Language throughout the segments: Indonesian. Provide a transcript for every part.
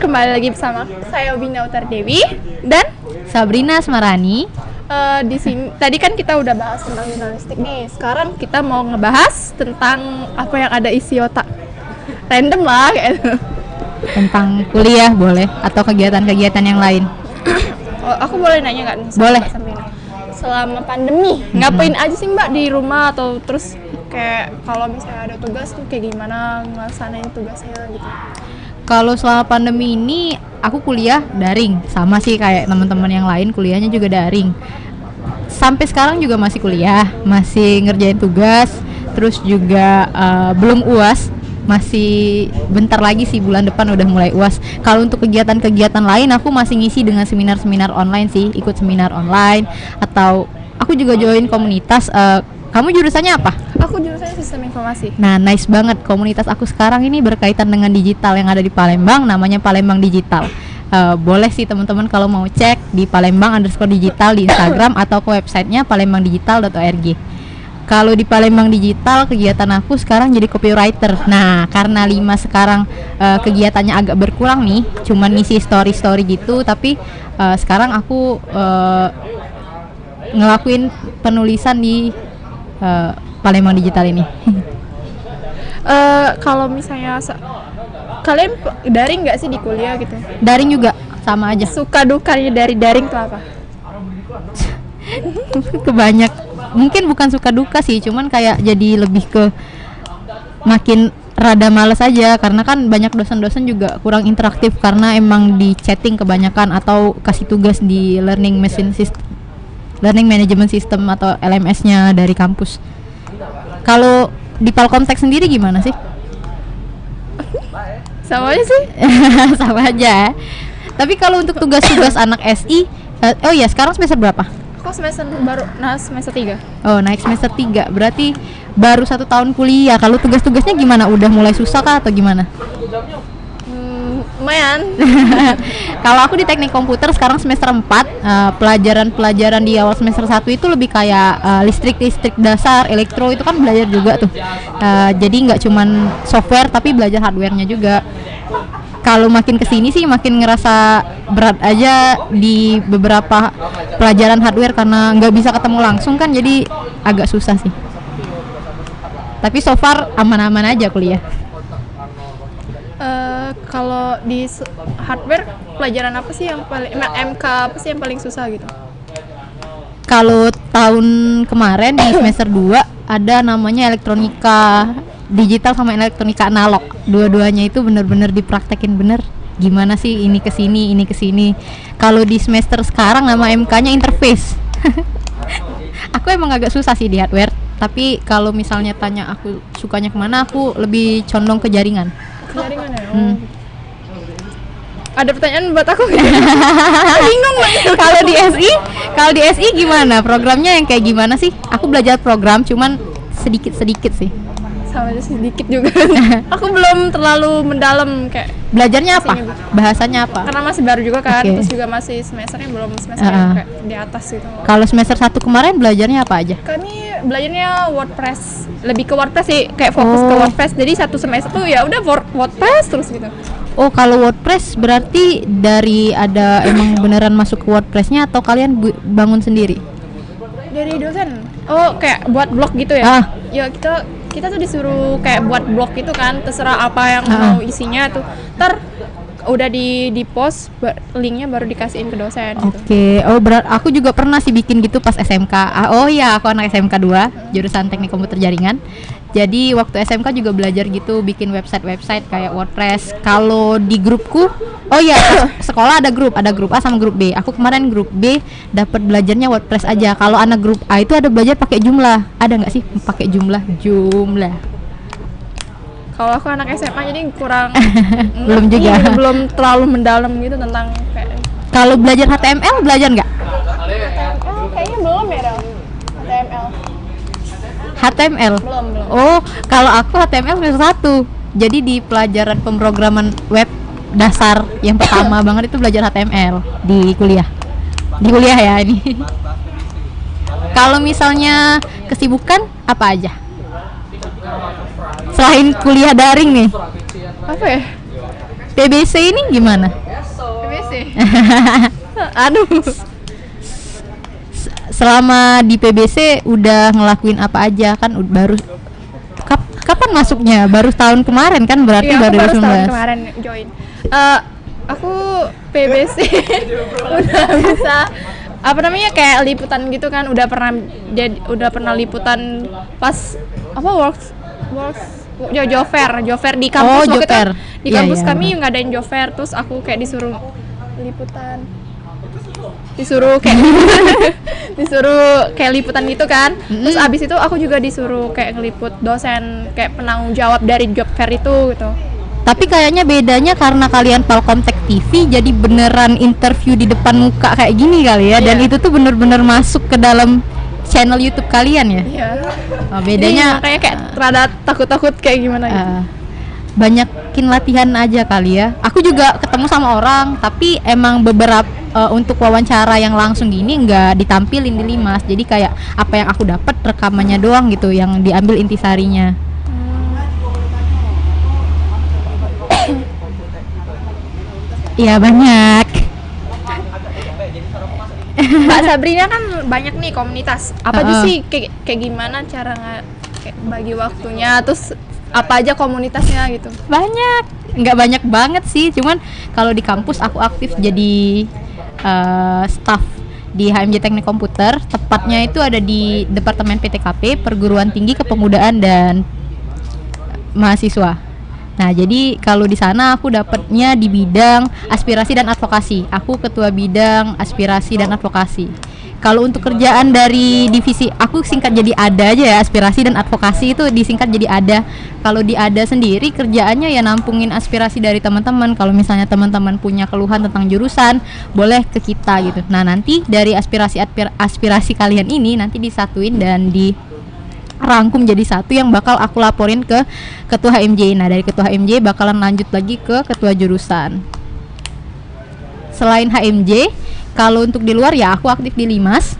kembali lagi bersama saya Bina Utardewi dan Sabrina Asmarani. Di sini tadi kan kita udah bahas tentang jurnalistik nih. Sekarang kita mau ngebahas tentang apa yang ada isi otak. Random lah gitu. Tentang kuliah boleh atau kegiatan-kegiatan yang lain. Aku boleh nanya nggak nih? Boleh. Mbak Sabrina? Selama pandemi, ngapain aja sih Mbak di rumah atau terus kayak kalau misalnya ada tugas tuh kayak gimana ngelaksanain tugasnya gitu? Kalau selama pandemi ini aku kuliah daring, sama sih kayak teman-teman yang lain kuliahnya juga daring. Sampai sekarang juga masih kuliah, masih ngerjain tugas, terus juga belum UAS, masih bentar lagi sih bulan depan udah mulai UAS. Kalau untuk kegiatan-kegiatan lain aku masih ngisi dengan seminar-seminar online sih, ikut seminar online atau aku juga join komunitas. Kamu jurusannya apa? Aku jurusannya sistem informasi. Nah, nice banget. Komunitas aku sekarang ini berkaitan dengan digital yang ada di Palembang, namanya Palembang Digital. Boleh sih teman-teman kalau mau cek di Palembang_digital di Instagram atau ke websitenya palembangdigital.org. Kalau di Palembang Digital, kegiatan aku sekarang jadi copywriter. Nah, karena 5 sekarang kegiatannya agak berkurang nih, cuman ngisi story-story gitu, tapi sekarang aku ngelakuin penulisan di Palembang Digital ini. Kalau misalnya kalian daring nggak sih di kuliah gitu? Daring juga sama aja. Suka dukanya dari daring tuh apa? Kebanyak, mungkin bukan suka duka sih, cuman kayak jadi lebih ke makin rada males aja karena kan banyak dosen-dosen juga kurang interaktif karena emang di chatting kebanyakan atau kasih tugas di learning management system atau LMS-nya dari kampus. Kalau di Palkomtek sendiri gimana sih? Sama aja sih. Sama aja. Tapi kalau untuk tugas-tugas anak SI, oh ya sekarang semester berapa? Aku semester baru, semester 3. Oh, naik semester 3. Berarti baru 1 tahun kuliah. Kalau tugas-tugasnya gimana? Udah mulai susah kah atau gimana? Lumayan. Kalau aku di teknik komputer sekarang semester 4, pelajaran-pelajaran di awal semester 1 itu lebih kayak listrik dasar, elektro itu kan belajar juga tuh. Jadi nggak cuman software tapi belajar hardware-nya juga. Kalau makin kesini sih makin ngerasa berat aja di beberapa pelajaran hardware karena nggak bisa ketemu langsung kan, jadi agak susah sih. Tapi so far aman-aman aja kuliah. Kalau di hardware pelajaran apa sih yang paling MK apa sih yang paling susah gitu? Kalau tahun kemarin di semester 2 ada namanya elektronika digital sama elektronika analog. Dua-duanya itu benar-benar dipraktekin bener. Gimana sih ini ke sini, ini ke sini. Kalau di semester sekarang nama MK-nya interface. Aku emang agak susah sih di hardware, tapi kalau misalnya tanya aku sukanya kemana, aku lebih condong ke jaringan. Jaringan ya? Ada pertanyaan buat aku? Bingung banget. Kalau di SI gimana? Programnya yang kayak gimana sih? Aku belajar program cuman sedikit sih. Sama aja sedikit juga. Aku belum terlalu mendalam kayak. Belajarnya apa? Bahasanya apa? Karena masih baru juga kan, Okay. terus juga masih semesternya belum kayak di atas gitu. Kalau semester 1 kemarin belajarnya apa aja? Kami belajarnya WordPress, lebih ke WordPress sih, kayak fokus ke WordPress. Jadi 1 semester tuh ya udah WordPress terus gitu. Oh, kalau WordPress berarti dari ada emang beneran masuk ke WordPress-nya atau kalian bangun sendiri? Dari dosen. Oh, kayak buat blog gitu ya? Ya kita tuh disuruh kayak buat blog gitu kan, terserah apa yang mau isinya tuh. Ntar udah di post linknya baru dikasihin ke dosen gitu. Oke. Oh, aku juga pernah sih bikin gitu pas SMK. Oh iya, aku anak SMK 2, jurusan Teknik Komputer Jaringan. Jadi waktu SMK juga belajar gitu bikin website kayak WordPress. Kalau di grupku, oh iya, sekolah ada grup A sama grup B. Aku kemarin grup B dapat belajarnya WordPress aja. Kalau anak grup A itu ada belajar pakai jumlah. Ada nggak sih pakai jumlah? Kalau aku anak SMA jadi kurang belum juga. Belum terlalu mendalam gitu tentang kayak. Kalau belajar HTML belajar nggak? Kayaknya belum ya dong. HTML? Belum. Oh, kalau aku HTML semester 1. Jadi di pelajaran pemrograman web dasar yang pertama banget itu belajar HTML di kuliah. Di kuliah ya ini. Kalau misalnya kesibukan apa aja? Selain kuliah daring nih. Apa ya? PBC ini gimana? PBC. Aduh. Selama di PBC udah ngelakuin apa aja kan? Baru kapan masuknya? Baru tahun kemarin kan berarti Iya, baru aku 2019. tahun kemarin join. Aku PBC udah bisa apa namanya kayak liputan gitu kan, udah pernah liputan pas apa works Job fair di kampus waktu itu kan, di kampus kami ngadain job fair, terus aku kayak disuruh liputan, disuruh kayak liputan gitu kan. Terus abis itu aku juga disuruh kayak ngeliput dosen kayak penanggung jawab dari job fair itu gitu. Tapi kayaknya bedanya karena kalian Palkomtek TV jadi beneran interview di depan muka kayak gini kali ya, dan itu tuh bener-bener masuk ke dalam channel YouTube kalian ya. Iya. Oh, bedanya kayak rada takut-takut kayak gimana gitu. Banyakin latihan aja kali ya. Aku juga ketemu sama orang, tapi emang beberapa untuk wawancara yang langsung gini nggak ditampilin di Limas. Jadi kayak apa yang aku dapat rekamannya doang gitu, yang diambil intisarinya. Iya banyak. Mbak Sabrina kan banyak nih komunitas. Apa aja sih kayak gimana cara kayak bagi waktunya, terus apa aja komunitasnya gitu? Banyak, nggak banyak banget sih. Cuman kalau di kampus aku aktif jadi staff di HMJ Teknik Komputer. Tepatnya itu ada di Departemen PTKP, Perguruan Tinggi Kepemudaan dan Mahasiswa. Nah, jadi kalau di sana aku dapatnya di bidang aspirasi dan advokasi. Aku ketua bidang aspirasi dan advokasi. Kalau untuk kerjaan dari divisi, aku singkat jadi ADA aja ya. Aspirasi dan advokasi itu disingkat jadi ADA. Kalau di ADA sendiri kerjaannya ya nampungin aspirasi dari teman-teman. Kalau misalnya teman-teman punya keluhan tentang jurusan, boleh ke kita gitu. Nah, nanti dari aspirasi kalian ini nanti disatuin dan rangkum jadi satu yang bakal aku laporin ke ketua HMJ. Nah, dari ketua HMJ bakalan lanjut lagi ke ketua jurusan. Selain HMJ, kalau untuk di luar ya aku aktif di Limas.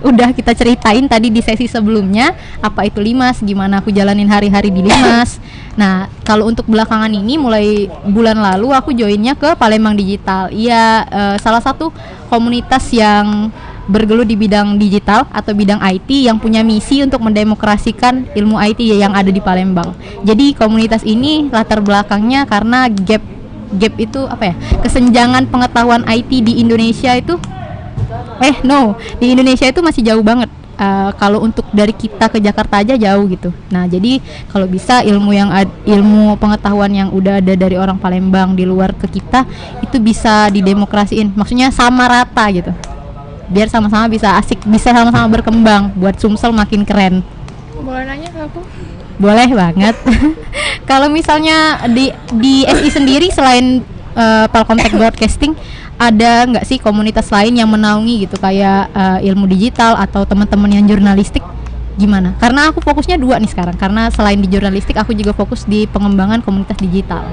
Udah kita ceritain tadi di sesi sebelumnya apa itu Limas, gimana aku jalanin hari-hari di Limas. Nah, kalau untuk belakangan ini mulai bulan lalu aku joinnya ke Palembang Digital. Iya, salah satu komunitas yang bergelut di bidang digital atau bidang IT yang punya misi untuk mendemokrasikan ilmu IT yang ada di Palembang. Jadi komunitas ini latar belakangnya karena gap itu apa ya? Kesenjangan pengetahuan IT di Indonesia itu di Indonesia itu masih jauh banget. Kalau untuk dari kita ke Jakarta aja jauh gitu. Nah, jadi kalau bisa ilmu pengetahuan yang udah ada dari orang Palembang di luar ke kita itu bisa didemokrasiin. Maksudnya sama rata gitu. Biar sama-sama bisa asik, bisa sama-sama berkembang buat Sumsel makin keren. Boleh nanya ke aku? Boleh banget. Kalau misalnya di SI sendiri selain Palkomtek Broadcasting, ada nggak sih komunitas lain yang menaungi gitu kayak ilmu digital atau teman-teman yang jurnalistik? Gimana? Karena aku fokusnya 2 nih sekarang. Karena selain di jurnalistik aku juga fokus di pengembangan komunitas digital.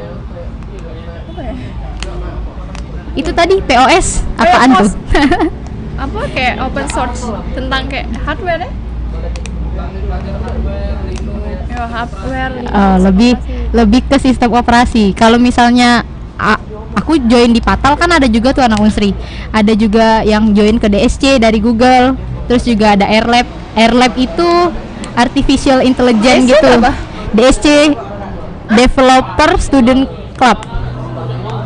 Itu tadi POS apaan tuh? Apa kayak open source tentang kayak hardware ya? Hardware. Lebih ke sistem operasi. Kalau misalnya aku join di Patal kan ada juga tuh anak Unsri. Ada juga yang join ke DSC dari Google. Terus juga ada Airlab. Airlab itu artificial intelligence DSC gitu. Apa? DSC Developer Student Club.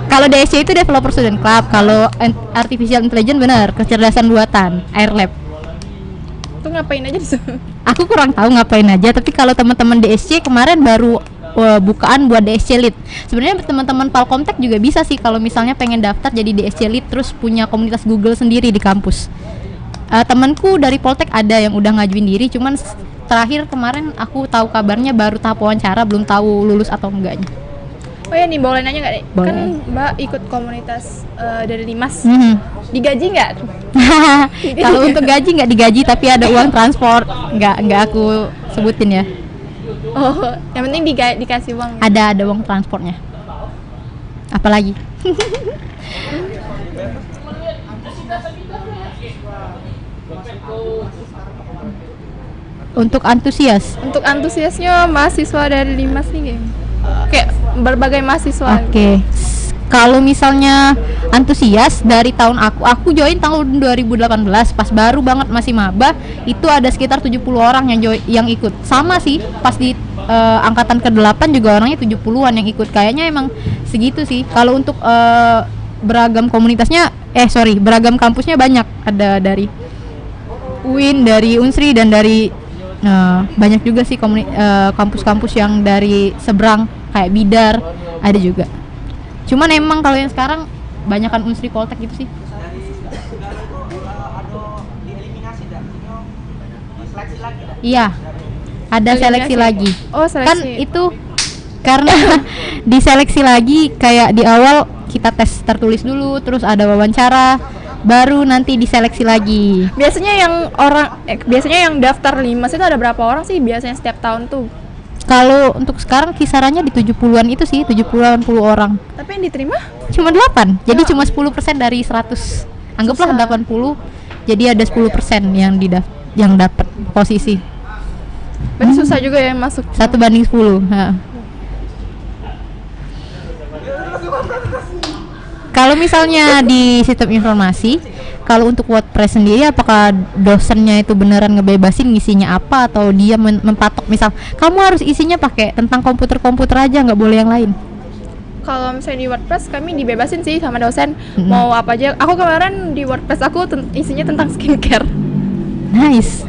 Kalau DSC itu Developer Student Club, kalau Artificial Intelligence benar, kecerdasan buatan, Airlab. Itu ngapain aja di sana? Aku kurang tahu ngapain aja, tapi kalau teman-teman DSC kemarin baru bukaan buat DSC Lead. Sebenarnya teman-teman Palkomtek juga bisa sih kalau misalnya pengen daftar jadi DSC Lead terus punya komunitas Google sendiri di kampus. Temanku dari Poltek ada yang udah ngajuin diri, cuman terakhir kemarin aku tahu kabarnya baru tahap wawancara, belum tahu lulus atau enggaknya. Oh ya nih, boleh nanya nggak nih? Boleh. Kan Mbak ikut komunitas dari Limas, digaji nggak? Kalau untuk gaji nggak digaji, tapi ada uang transport, nggak aku sebutin ya. Oh, yang penting dikasih uang. Ada uang transportnya. Apalagi? Untuk antusiasnya mahasiswa dari Limas nih, kayak berbagai mahasiswa. Oke. Kalau misalnya antusias dari tahun aku join tahun 2018 pas baru banget masih maba, itu ada sekitar 70 orang yang ikut. Sama sih, pas di angkatan ke-8 juga orangnya 70-an yang ikut. Kayaknya emang segitu sih. Kalau untuk beragam komunitasnya, beragam kampusnya banyak. Ada dari UIN, dari Unsri, dan dari banyak juga sih kampus-kampus yang dari seberang kayak Bidar ada juga. Cuman emang kalau yang sekarang banyakan Unsri Poltek gitu sih. Iya, ada seleksi lagi. Oh, seleksi. Kan itu karena diseleksi lagi, kayak di awal kita tes tertulis dulu, terus ada wawancara, baru nanti diseleksi lagi. Biasanya yang daftar Limas itu ada berapa orang sih biasanya setiap tahun tuh? Kalau untuk sekarang kisarannya di 70-an itu sih, 70-80 orang. Tapi yang diterima? Cuma 8. Jadi cuma 10% dari 100. Anggaplah 80. Jadi ada 10% yang dapat posisi. Berarti susah juga ya masuk. 1:10. Kalau misalnya di sistem informasi, kalau untuk WordPress sendiri, apakah dosennya itu beneran ngebebasin ngisinya apa, atau dia mempatok misal kamu harus isinya pakai tentang komputer aja, nggak boleh yang lain? Kalau misalnya di WordPress kami dibebasin sih sama dosen, mau apa aja. Aku kemarin di WordPress aku isinya tentang skincare. Nice.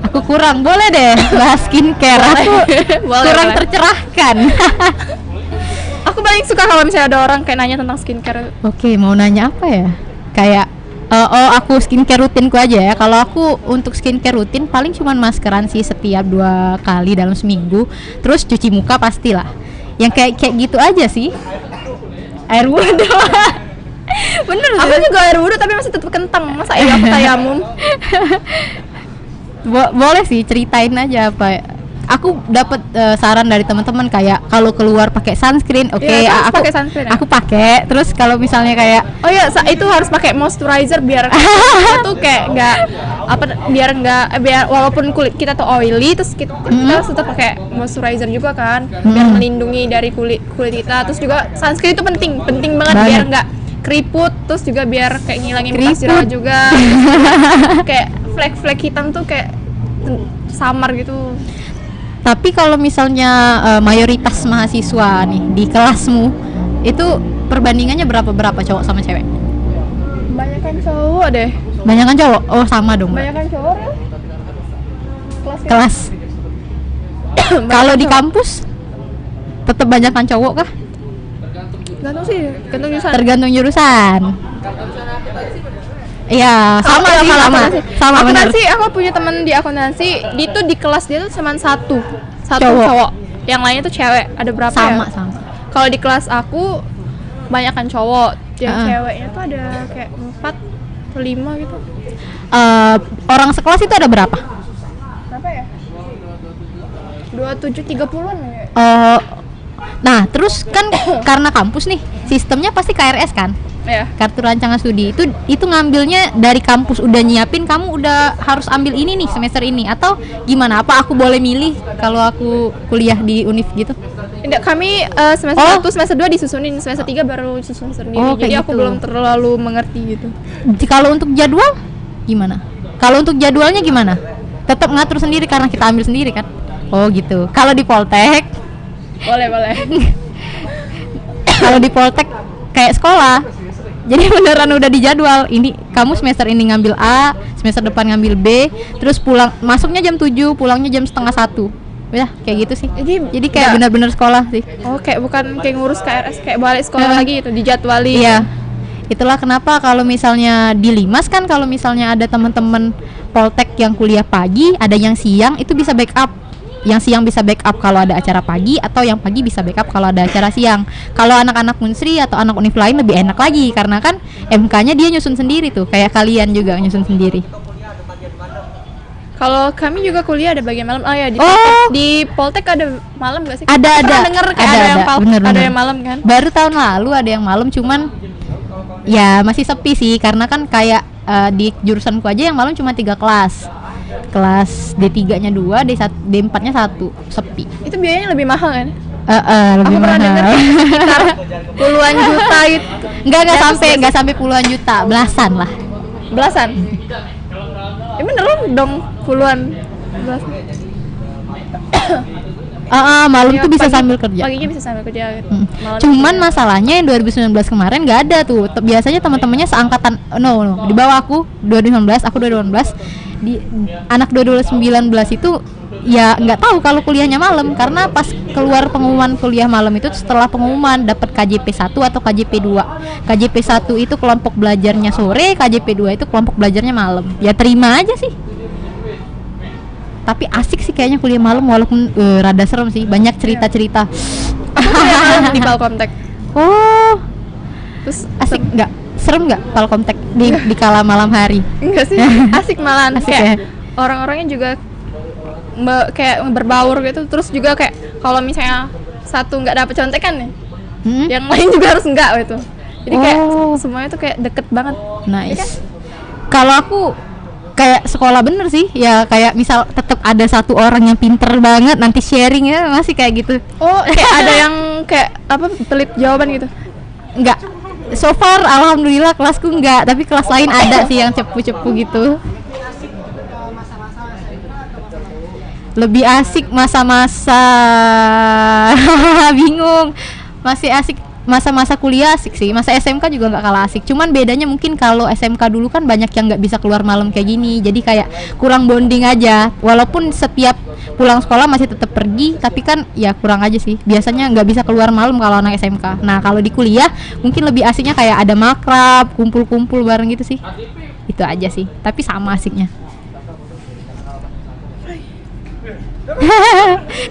Aku kurang, boleh deh bahas skincare. Aku kurang tercerahkan. Aku paling suka kalau misalnya ada orang kayak nanya tentang skincare. Oke, mau nanya apa ya? Kayak aku skincare rutinku aja ya. Kalau aku untuk skincare rutin paling cuman maskeran sih setiap 2 kali dalam seminggu. Terus cuci muka pastilah. Yang kayak gitu aja sih. Air wudhu. Bener. Aku juga air wudhu tapi masih tetap kentang. Masa iya aku tayamum? Boleh sih, ceritain aja apa. Aku dapat saran dari teman-teman kayak kalau keluar pakai sunscreen, aku pakai sunscreen. Aku pakai. Terus kalau misalnya kayak itu harus pakai moisturizer biar itu kayak biar walaupun kulit kita tuh oily, terus kita tetap pakai moisturizer juga kan, biar melindungi dari kulit kita. Terus juga sunscreen itu penting banget biar nggak keriput, terus juga biar kayak ngilangin bekas jerawat juga. Kayak flek-flek hitam tuh kayak samar gitu. Tapi kalau misalnya mayoritas mahasiswa nih di kelasmu itu perbandingannya berapa cowok sama cewek? Banyakan cowok deh. Banyakan cowok? Oh sama dong. Banyakan cowok ya? Kelas. Kalau di kampus tetap banyakan cowok kah? Tergantung jurusan. Tergantung jurusan. Iya, sama benar. Aku punya teman di akuntansi, di kelas dia tuh cuma satu cowok. Yang lainnya tuh cewek. Ada berapa sama. Kalau di kelas aku banyakan cowok. Yang ceweknya tuh ada kayak 4 atau 5 gitu. Orang sekelas itu ada berapa? Berapa ya? 27-30-an ya. Nah, terus kan karena kampus nih, sistemnya pasti KRS kan? Iya. Kartu rancangan studi itu ngambilnya dari kampus udah nyiapin, kamu udah harus ambil ini nih semester ini, atau gimana? Apa aku boleh milih kalau aku kuliah di univ gitu? Tidak, kami semester 1, semester 2 disusunin, semester 3 baru susun sendiri. Jadi aku belum terlalu mengerti gitu. Kalau untuk jadwal gimana? Kalau untuk jadwalnya gimana? Tetap ngatur sendiri karena kita ambil sendiri kan? Oh gitu. Kalau di Poltek boleh. Kalau di Poltek kayak sekolah. Jadi beneran udah dijadwal. Ini kamu semester ini ngambil A, semester depan ngambil B, terus pulang masuknya jam 7, pulangnya jam setengah 1. Ya, kayak gitu sih. Jadi kayak benar-benar sekolah sih. Oh, kayak bukan kayak ngurus KRS, kayak balik sekolah lagi gitu, dijadwali. Iya. Itulah kenapa kalau misalnya di Limas kan, kalau misalnya ada teman-teman Poltek yang kuliah pagi, ada yang siang, itu bisa backup. Yang siang bisa backup kalau ada acara pagi, atau yang pagi bisa backup kalau ada acara siang. Kalau anak-anak Unsri atau anak univ lain lebih enak lagi karena kan MK-nya dia nyusun sendiri tuh, kayak kalian juga nyusun sendiri. Kalau kami juga kuliah ada bagian malam. Di Poltek ada malam gak sih? Ada. Denger kayak ada yang malam kan? Baru tahun lalu ada yang malam, cuman ya masih sepi sih karena kan kayak di jurusanku aja yang malam cuma 3 kelas. Kelas D3-nya 2, D4-nya 1, sepi. Itu biayanya lebih mahal kan? Lebih Aku pernah mahal. dengar sekitar puluhan juta itu. Nggak sampai puluhan juta, belasan lah. Belasan. Ya beneran dong puluhan. Belasan. Malam Ya, tuh bisa sambil kerja. Paginya bisa sambil kerja. Malam Cuman bisa. masalahnya yang 2019 kemarin nggak ada tuh. Biasanya teman-temannya seangkatan, no, di bawah aku 2019, aku 2018. Di anak 2019 itu ya nggak tahu kalau kuliahnya malam, karena pas keluar pengumuman kuliah malam itu setelah pengumuman dapat KJP 1 atau KJP 2. KJP 1 itu kelompok belajarnya sore, KJP 2 itu kelompok belajarnya malam. Ya terima aja sih. Tapi asik sih kayaknya kuliah malam, walaupun rada serem sih, banyak cerita-cerita. Aku kuliah malam di Palkomtek. Oh, Terus asik nggak? Serem nggak Palkomtek di kala malam hari? enggak sih, asik malahan. Asik Kayak ya? orang-orangnya juga kayak berbaur gitu. Terus juga kayak kalau misalnya satu nggak dapet contekan nih, yang lain juga harus enggak gitu. Jadi kayak semuanya tuh kayak deket banget. Nice. Kalau aku kayak sekolah bener sih, ya kayak misal tetap ada satu orang yang pinter banget nanti sharing ya, masih kayak gitu. Oh, kayak ada yang kayak apa pelit jawaban gitu. Enggak. So far alhamdulillah kelasku enggak, tapi kelas lain ada sih yang cepu-cepu gitu. Lebih asik masa-masa bingung. Masih asik masa-masa kuliah, asik sih. Masa SMK juga nggak kalah asik. Cuman bedanya mungkin kalau SMK dulu kan banyak yang nggak bisa keluar malam kayak gini, jadi kayak kurang bonding aja. Walaupun setiap pulang sekolah masih tetap pergi, tapi kan ya kurang aja sih. Biasanya nggak bisa keluar malam kalau anak SMK. Nah kalau di kuliah mungkin lebih asiknya kayak ada makrab, kumpul-kumpul bareng gitu sih. Itu aja sih. Tapi sama asiknya.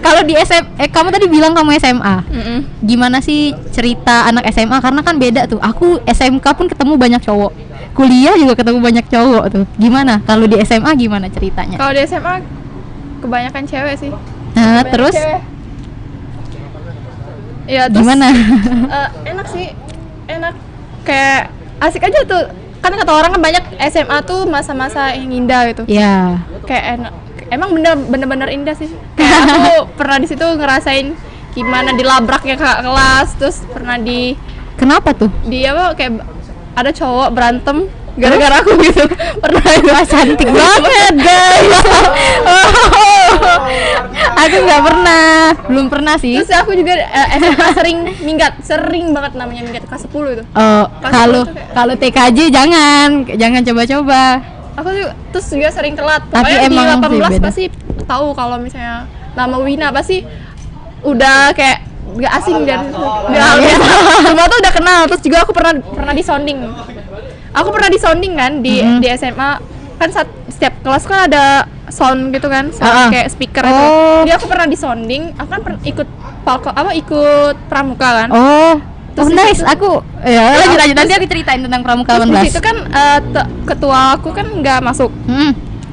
Kalau di kamu tadi bilang kamu SMA. Gimana sih cerita anak SMA? Karena kan beda tuh. Aku SMK pun ketemu banyak cowok. Kuliah juga ketemu banyak cowok tuh. Gimana? Kalau di SMA gimana ceritanya? Kalau di SMA kebanyakan cewek sih. Nah, Kebanyakan terus cewek. Ya, terus gimana? enak sih. Enak, kayak asik aja tuh. Kan kata orang kan banyak SMA tuh masa-masa yang indah gitu. Ya. Kayak enak. Emang bener-bener indah sih. Kayak aku pernah di situ ngerasain gimana dilabraknya ke kelas, terus pernah Kenapa tuh? di apa kayak ada cowok berantem gara-gara aku gitu. Pernah itu. Cantik banget guys. Aku nggak pernah, belum pernah sih. Terus aku juga SMA sering banget namanya minggat kelas 10 itu. Kalau TKJ jangan coba-coba. Aku juga terus juga sering telat. Tapi Pokoknya emang di sih 18 beda. pasti tahu kalau misalnya nama Wina pasti udah kayak gak asing dari situ. Semua tuh udah kenal. Terus juga aku pernah disonding. Aku pernah disonding kan di SMA. Kan setiap kelas kan ada sound gitu kan, sound kayak speaker itu. Jadi aku pernah disonding. Aku kan ikut ikut pramuka kan. Terus nice, aku lanjut nanti aku ceritain tentang pramuka 18. Di situ kan ketua aku kan nggak masuk.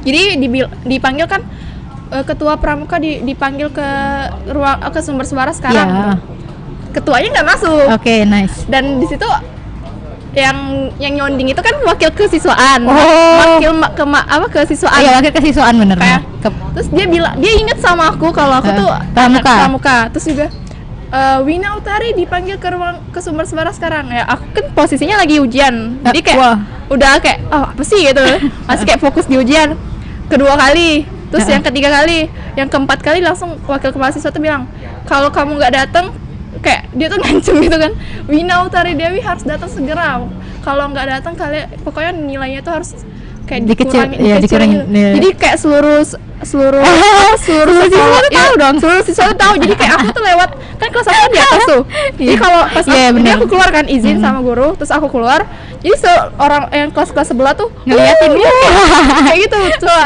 Jadi dipanggil kan ketua pramuka dipanggil ke ruang ke sumber suara sekarang. Yeah. Ketuanya nggak masuk. Oke, nice. Dan di situ yang nyonding itu kan wakil kesiswaan. Kesiswaan. Iya, wakil kesiswaan bener. Terus dia inget sama aku kalau aku tuh pramuka. Terus juga Wina Utari dipanggil ke sumber suara sekarang ya. Aku kan posisinya lagi ujian, jadi kayak udah kayak apa sih gitu, masih kayak fokus di ujian. Kedua kali, terus yang ketiga kali, yang keempat kali langsung wakil kepala siswa tuh bilang kalau kamu nggak datang, kayak dia tuh ngancem gitu kan, Wina Utari Dewi harus datang segera. Kalau nggak datang kalian pokoknya nilainya tuh harus kayak dikurangin gitu. Jadi kayak seluruh siswa tahu dong. Seluruh siswa tuh tahu. Jadi kayak aku tuh lewat kan kelas aku di atas tuh. Jadi kalau pas jadi aku keluar kan izin sama guru, terus aku keluar. Jadi orang yang kelas-kelas sebelah tuh ngeliatin dia kayak gitu.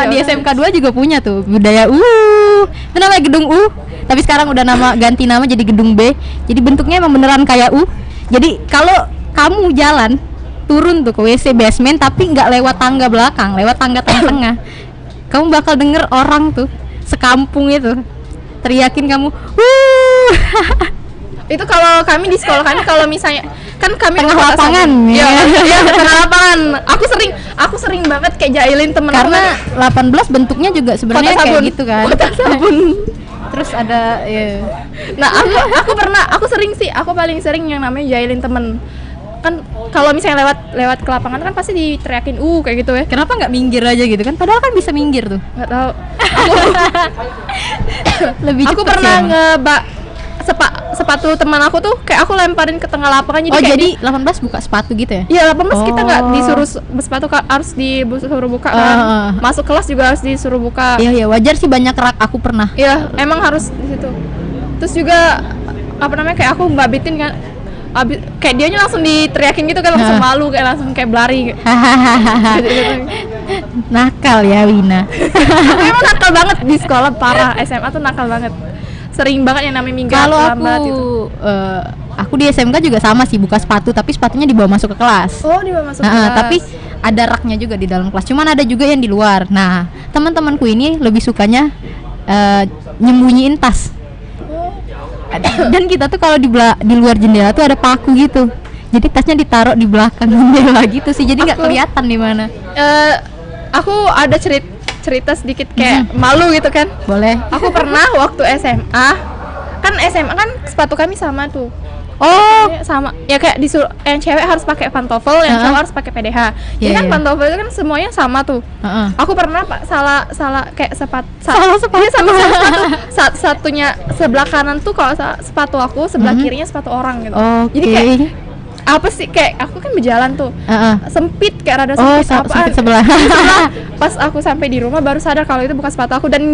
Di SMK 2 juga punya tuh budaya itu namanya gedung U, tapi sekarang udah ganti nama jadi gedung B. Jadi bentuknya emang beneran kayak U. Jadi kalau kamu jalan turun tuh ke WC basement tapi nggak lewat tangga belakang, lewat tangga tengah-tengah, kamu bakal denger orang tuh sekampung itu teriakin kamu itu kalau kami di sekolah kami kalau misalnya kan kami tengah lapangan ya tengah lapangan. Aku sering banget kayak jahilin temen karena 18 bentuknya juga sebenarnya kayak gitu kan. Kota sabun. Terus ada Nah, aku paling sering yang namanya jahilin temen. Kan kalau misalnya lewat ke lapangan kan pasti diteriakin kayak gitu ya. kenapa nggak minggir aja gitu kan? Padahal kan bisa minggir tuh. Nggak tahu. Lebih Aku cepet pernah sih sepatu teman aku tuh kayak aku lemparin ke tengah lapangan jadi oh kayak jadi 18 buka sepatu gitu ya? Iya, 18 kita nggak Oh. disuruh sepatu harus disuruh buka kan. Masuk kelas juga harus disuruh buka. Iya wajar sih banyak rak aku pernah. Iya, emang harus di situ. Terus juga apa namanya kayak aku babitin kan. Kayak dianya langsung diteriakin gitu kan, langsung malu kayak langsung kayak berlari. Gitu. Nakal ya Wina. Aku emang nakal banget di sekolah, parah. SMA tuh nakal banget. Sering banget yang namanya minggat Kalau lambat aku gitu. aku di SMK juga sama sih buka sepatu tapi sepatunya dibawa masuk ke kelas. Oh, dibawa masuk kelas. Tapi ada raknya juga di dalam kelas. Cuman ada juga yang di luar. Nah, teman-temanku ini lebih sukanya nyembunyiin tas. Dan kita tuh kalau di luar jendela tuh ada paku gitu. Jadi tasnya ditaruh di belakang jendela gitu sih. Jadi nggak kelihatan di mana. Aku ada cerita sedikit kayak malu gitu kan. Boleh. Aku pernah waktu SMA kan sepatu kami sama tuh. Oh, Sama. Ya kayak disuruh yang cewek harus pakai pantofel, yang cowok harus pakai PDH. Jadi kan pantofel itu kan semuanya sama tuh. Aku pernah salah kayak salah sepatu. Satunya sebelah kanan tuh kalau sepatu aku, sebelah kirinya sepatu orang gitu. Jadi kayak apa sih kayak aku kan berjalan tuh sempit kayak rada sempit sempit sebelah. Pas aku sampai di rumah baru sadar kalau itu bukan sepatu aku dan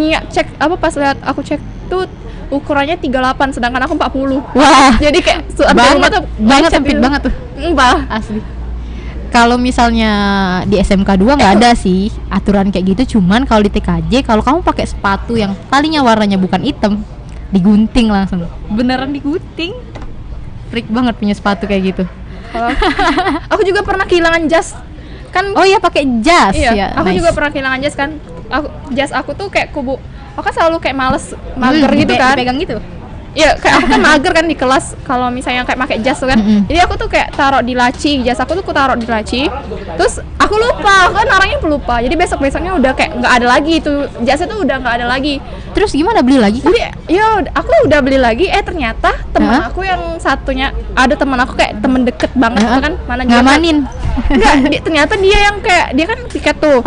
pas lihat aku cek tuh ukurannya 38 sedangkan aku 40. Wah. Jadi kayak banget sempit banget tuh. Asli. Kalau misalnya di SMK 2 nggak ada sih aturan kayak gitu, cuman kalau di TKJ kalau kamu pakai sepatu yang talinya warnanya bukan hitam, digunting langsung. Beneran digunting. Freak banget punya sepatu kayak gitu. Aku juga pernah kehilangan jas. Kan oh iya pakai jas iya, ya. Aku nice. juga pernah kehilangan jas kan. Jas aku tuh kayak kubu. Aku kan selalu kayak mager gitu kan. Pegang gitu. Iya, kayak aku kan mager kan di kelas kalau misalnya kayak pakai jas tuh kan. Jadi aku tuh kayak taruh di laci, jas aku tuh aku taruh di laci. Terus aku lupa, kan orangnya pelupa. Jadi besoknya udah kayak nggak ada lagi itu jasnya tuh udah nggak ada lagi. Terus gimana beli lagi? Jadi ya aku udah beli lagi. Ternyata teman aku yang satunya ada teman aku kayak temen deket banget tuh kan mana dia ngamanin. Enggak, ternyata dia yang kayak dia kan tiket tuh.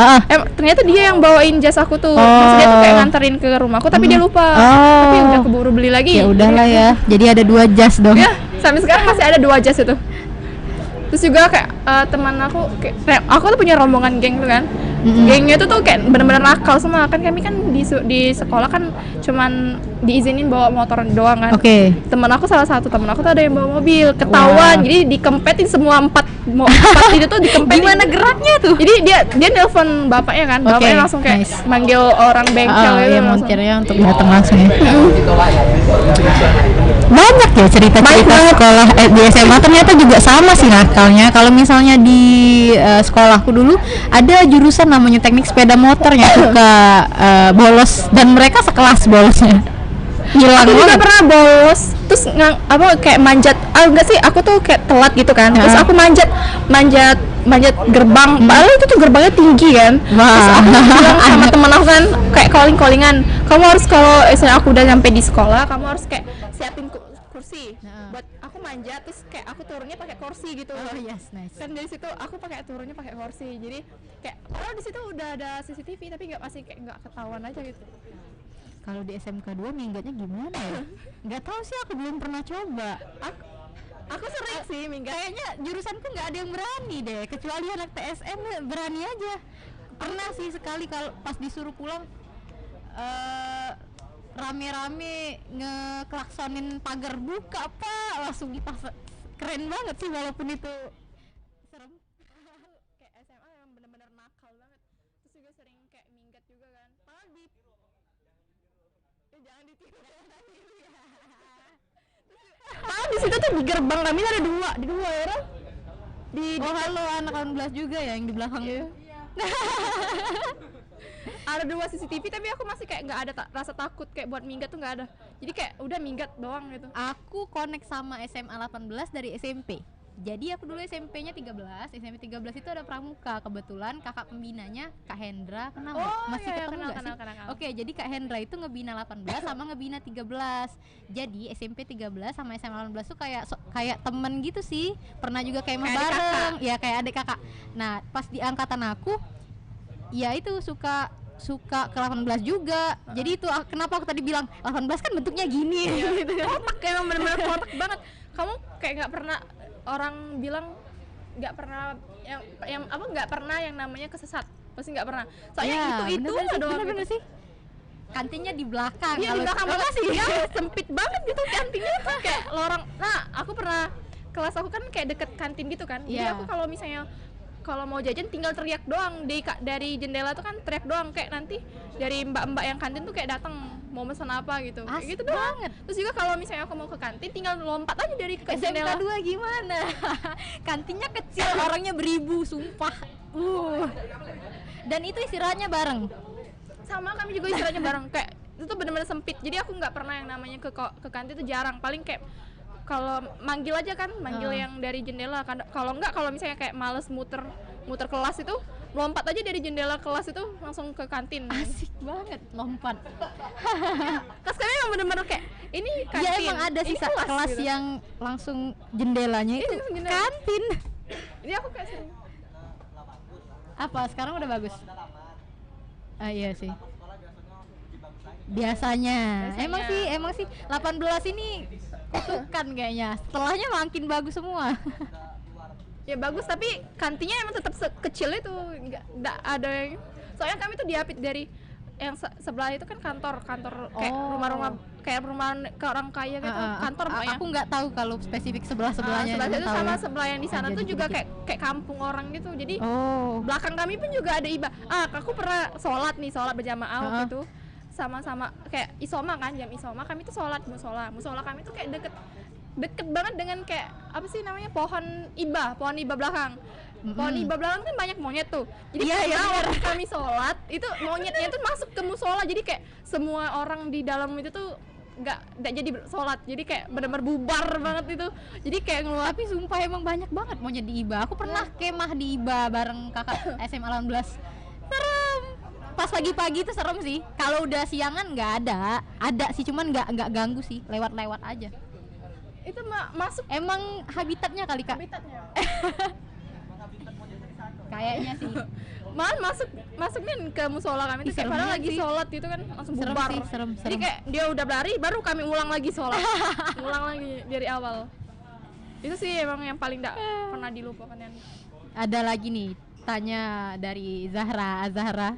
Ternyata dia yang bawain jas aku tuh. Maksudnya dia tuh kayak nganterin ke rumahku tapi dia lupa. Tapi udah keburu beli lagi. Ya udahlah ya. Jadi ada 2 jas dong. Ya, sampai sekarang masih ada 2 jas itu. Terus juga kayak teman aku tuh punya rombongan geng tuh kan. Gengnya itu tuh kayak benar-benar nakal semua kan. Kami kan di sekolah kan cuman diizinin bawa motor doang kan. Teman aku salah satu teman aku tuh ada yang bawa mobil, ketahuan. Jadi dikempetin semua 4 itu tuh dikempetin. Gimana geraknya tuh? Jadi dia nelpon bapaknya kan. Bapaknya langsung kayak manggil orang bengkel ya montirnya untuk datang langsung ya. Banyak ya cerita-cerita sekolah di SMA ternyata juga sama sih nakalnya. Kalau misalnya di sekolahku dulu ada jurusan namanya teknik sepeda motor yang suka bolos dan mereka sekelas bolosnya. Hilang. Aku juga pernah bolos terus kayak manjat enggak sih aku tuh kayak telat gitu kan. Terus aku manjat gerbang. Padahal itu tuh gerbangnya tinggi kan. Terus aku bilang sama teman aku kan kayak callingan. Kamu harus kalau misalnya aku udah sampai di sekolah, kamu harus kayak siapin kursi buat aku manjat terus kayak aku turunnya pakai kursi gitu. Yes, nice. Kan dari situ aku turunnya pakai kursi. Jadi kayak di situ udah ada CCTV tapi masih kayak nggak ketahuan aja gitu. Kalau di SMK 2 minggatnya gimana ya? Nggak tahu sih, aku belum pernah coba. Aku sering sih minggat. Kayaknya jurusanku nggak ada yang berani deh, kecuali anak TSM berani aja. Pernah sih sekali kalau pas disuruh pulang rame-rame ngeklaksonin pagar buka apa langsung dipasang. Keren banget sih walaupun itu serem. Kayak SMA yang benar-benar nakal banget. Terus juga sering kayak minggat juga kan. Padahal jangan ditiru ya. Padahal di situ tuh di gerbang kami ada 2 ya. Halo anak 18 juga ya yang di belakang. Ada 2 CCTV tapi aku masih kayak nggak ada rasa takut kayak buat minggat tuh nggak ada. Jadi kayak udah minggat doang gitu. Aku connect sama SMA 18 dari SMP. Jadi aku dulu SMP-nya 13, SMP 13 itu ada pramuka. Kebetulan kakak pembinanya Kak Hendra, kenal nggak? Masih iya, ketemu nggak sih? kenal. Oke, jadi Kak Hendra itu ngebina 18 sama ngebina 13. Jadi SMP 13 sama SMA 18 tuh kayak temen gitu sih. Pernah juga kayak Kayak adik bareng, ya kayak adik kakak. Nah, pas di angkatan aku, ya itu suka ke 18 juga. Jadi itu kenapa aku tadi bilang 18 kan bentuknya gini gitu. Kotak, emang bener-bener kotak banget. Kamu kayak nggak pernah, orang bilang nggak pernah yang apa, nggak pernah yang namanya kesesat, pasti nggak pernah. Soalnya itu doang. Bener sih. Kantinnya di belakang. Iya, di belakang banget sih. Ya, sempit banget gitu kantinnya tuh kayak lorong. Nah, aku pernah, kelas aku kan kayak deket kantin gitu kan. Jadi aku kalau misalnya kalau mau jajan tinggal teriak doang dari jendela tuh kan, teriak doang, kayak nanti dari mbak-mbak yang kantin tuh kayak datang mau pesan apa gitu. Kayak gitu doang. Terus juga kalau misalnya aku mau ke kantin tinggal lompat aja dari ke jendela. SMK 2 gimana? Kantinnya kecil, orangnya beribu, sumpah. Dan itu istirahatnya bareng. Sama, kami juga istirahatnya bareng. Kayak itu tuh benar-benar sempit. Jadi aku nggak pernah yang namanya ke kantin tuh jarang. Paling kayak kalau manggil aja kan, yang dari jendela kan. Kalau enggak, kalau misalnya kayak males muter kelas itu, lompat aja dari jendela kelas itu langsung ke kantin. Asik banget lompat. Terus kami emang bener-bener kayak ini kantin. Ya emang ada sih kelas gitu, yang langsung jendelanya itu kantin. Jadi aku kayak sering. Apa sekarang udah bagus? Iya sih. Biasanya. Emang sih 18 ini kutukan kayaknya. Setelahnya makin bagus semua. Ya bagus, tapi kantinnya emang tetap kecil itu, nggak ada yang. Soalnya kami tuh diapit dari yang sebelah itu kan kantor kayak rumah-rumah, kayak perumahan ke orang kaya gitu, kantor pokoknya. Aku nggak tahu kalau spesifik sebelahnya. Sebelah itu sama sebelah yang di sana tuh juga kayak kampung orang gitu. Jadi belakang kami pun juga ada aku pernah sholat berjamaah waktu itu. Sama-sama kayak isoma kan, jam isoma kami tuh sholat musola kami tuh kayak deket banget dengan kayak apa sih namanya, pohon iba belakang. Pohon iba belakang kan banyak monyet tuh. Jadi waktu kami sholat itu monyetnya tuh masuk ke musola, jadi kayak semua orang di dalam itu tuh nggak jadi sholat, jadi kayak benar-benar bubar banget itu. Jadi kayak ngeluar. Tapi sumpah emang banyak banget monyet di Iba. Aku pernah kemah di Iba bareng kakak SMA 18. Serem. Pas pagi-pagi tuh serem sih. Kalau udah siangan nggak ada sih, cuman nggak ganggu sih, lewat aja. Itu masuk, emang habitatnya kali Kak. Kayaknya sih. Malah masukin ke musola kami tuh kayak padahal lagi sholat gitu kan, langsung bubar. Serem. Jadi kayak dia udah berlari, baru kami ulang lagi sholat. Ulang lagi dari awal. Itu sih emang yang paling tidak pernah dilupakan. Ada lagi nih, tanya dari Zahra.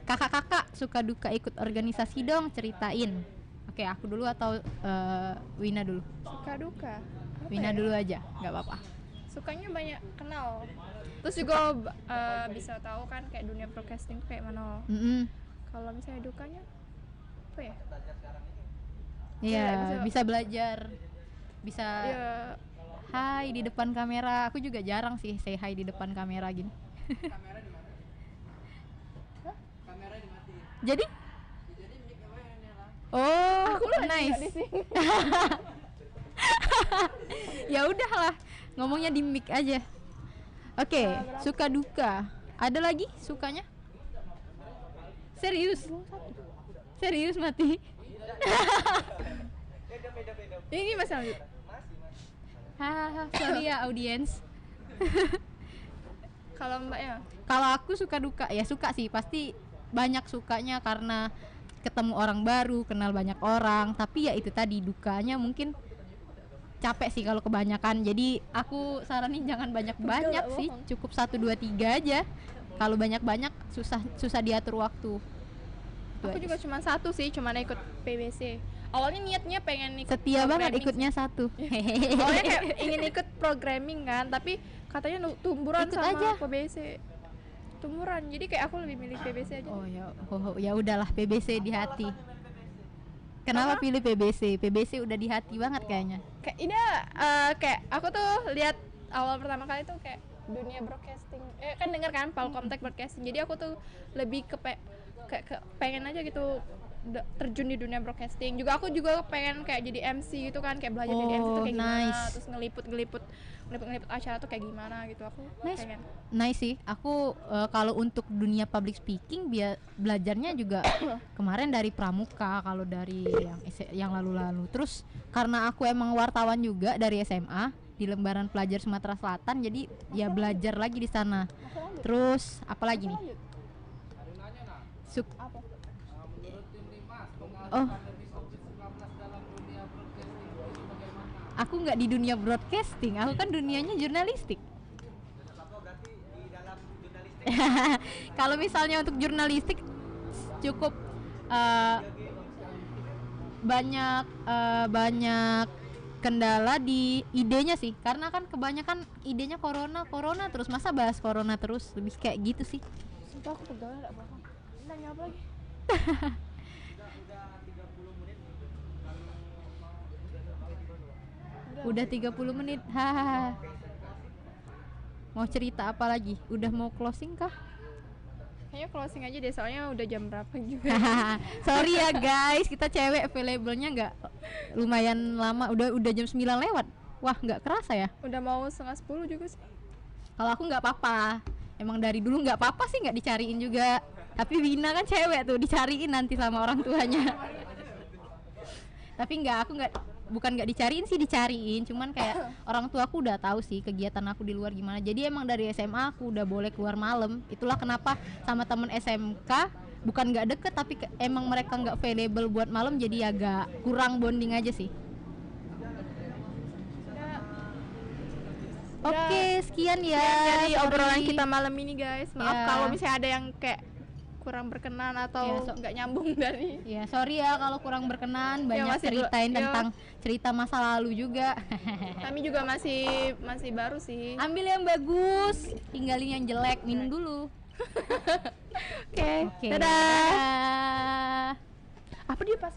Kakak-kakak suka duka ikut organisasi dong, ceritain. Oke, aku dulu atau Wina dulu? Suka duka. Wina dulu aja, nggak apa-apa. Sukanya banyak kenal. Terus juga bisa tahu kan kayak dunia broadcasting kayak mana. Kalau misalnya dukanya apa ya? Iya, bisa belajar. Bisa hai di depan kamera. Aku juga jarang sih say hi di depan kamera gini. Kamera dimana? Kamera dimatiin. Jadi aku nice. Ya udahlah, ngomongnya di mic aja. Oke, suka duka. Ada lagi sukanya? Serius mati. Ini masih lanjut. Sorry ya audiens. Kalau mbaknya? Kalau aku suka duka, ya suka sih, pasti banyak sukanya karena ketemu orang baru, kenal banyak orang. Tapi ya itu tadi, dukanya mungkin capek sih kalau kebanyakan. Jadi aku saranin jangan banyak-banyak sih, cukup 1, 2, 3 aja. Kalau banyak-banyak susah diatur waktu. Aku juga cuma satu sih, cuma ikut PBC. Awalnya niatnya pengen ikut setia banget ikutnya satu. Awalnya kayak ingin ikut programming kan, tapi katanya tumburan ikut sama aja. PBC tumuran, jadi kayak aku lebih milih PBC aja. Ya udahlah, PBC di hati. Kenapa pilih PBC? PBC udah di hati banget kayaknya. Kayak ini kayak aku tuh lihat awal pertama kali tuh kayak dunia broadcasting. Kan denger kan Palcomtech broadcasting. Jadi aku tuh lebih ke pengen aja gitu terjun di dunia broadcasting. Juga aku juga pengen kayak jadi MC gitu kan, kayak belajar jadi MC tuh kayak gimana, terus ngeliput acara tuh kayak gimana gitu. Aku pengen. Nice sih. Aku kalau untuk dunia public speaking belajarnya juga kemarin dari pramuka, kalau dari yang lalu-lalu. Terus karena aku emang wartawan juga dari SMA di lembaran pelajar Sumatera Selatan, jadi ya belajar lagi di sana. Terus apa lagi nih? Apa? Menurut tim Limas, Oh, pandemi COVID-19 dalam dunia broadcasting itu bagaimana? aku nggak di dunia broadcasting, aku kan dunianya jurnalistik. Berarti di dalam jurnalistik Kalau misalnya untuk jurnalistik cukup banyak kendala di idenya sih, karena kan kebanyakan idenya corona terus, masa bahas corona terus, lebih kayak gitu sih. Sumpah aku pegawai enggak paham. Nanya apa lagi? udah 30 menit. Udah 30 menit. Hahaha. Mau cerita apa lagi? Udah mau closing kah? Kayaknya closing aja deh, soalnya udah jam berapa juga. Sorry ya guys, kita cewek available-nya nggak lumayan lama, udah jam 9 lewat. Wah, nggak kerasa ya. Udah mau 9:30 juga sih. Kalau aku nggak apa-apa. Emang dari dulu nggak apa-apa sih, nggak dicariin juga. Tapi Wina kan cewek tuh, dicariin nanti sama orang tuanya. Tapi bukan nggak dicariin sih, dicariin. Cuman kayak orang tua aku udah tahu sih kegiatan aku di luar gimana. Jadi emang dari SMA aku udah boleh keluar malam. Itulah kenapa sama temen SMK bukan nggak deket, tapi emang mereka nggak available buat malam, jadi agak kurang bonding aja sih. Oke, sekian ya Jadi sorry. obrolan kita malam ini guys. Maaf Ya. kalau misalnya ada yang kayak kurang berkenan atau nggak nyambung dari. Ya sorry ya kalau kurang berkenan, banyak masih ceritain ya. tentang cerita masa lalu juga. Kami juga masih baru sih. Ambil yang bagus, tinggalin yang jelek, minum dulu. Oke. Oke. Dadah. Dadah. Apa dia pas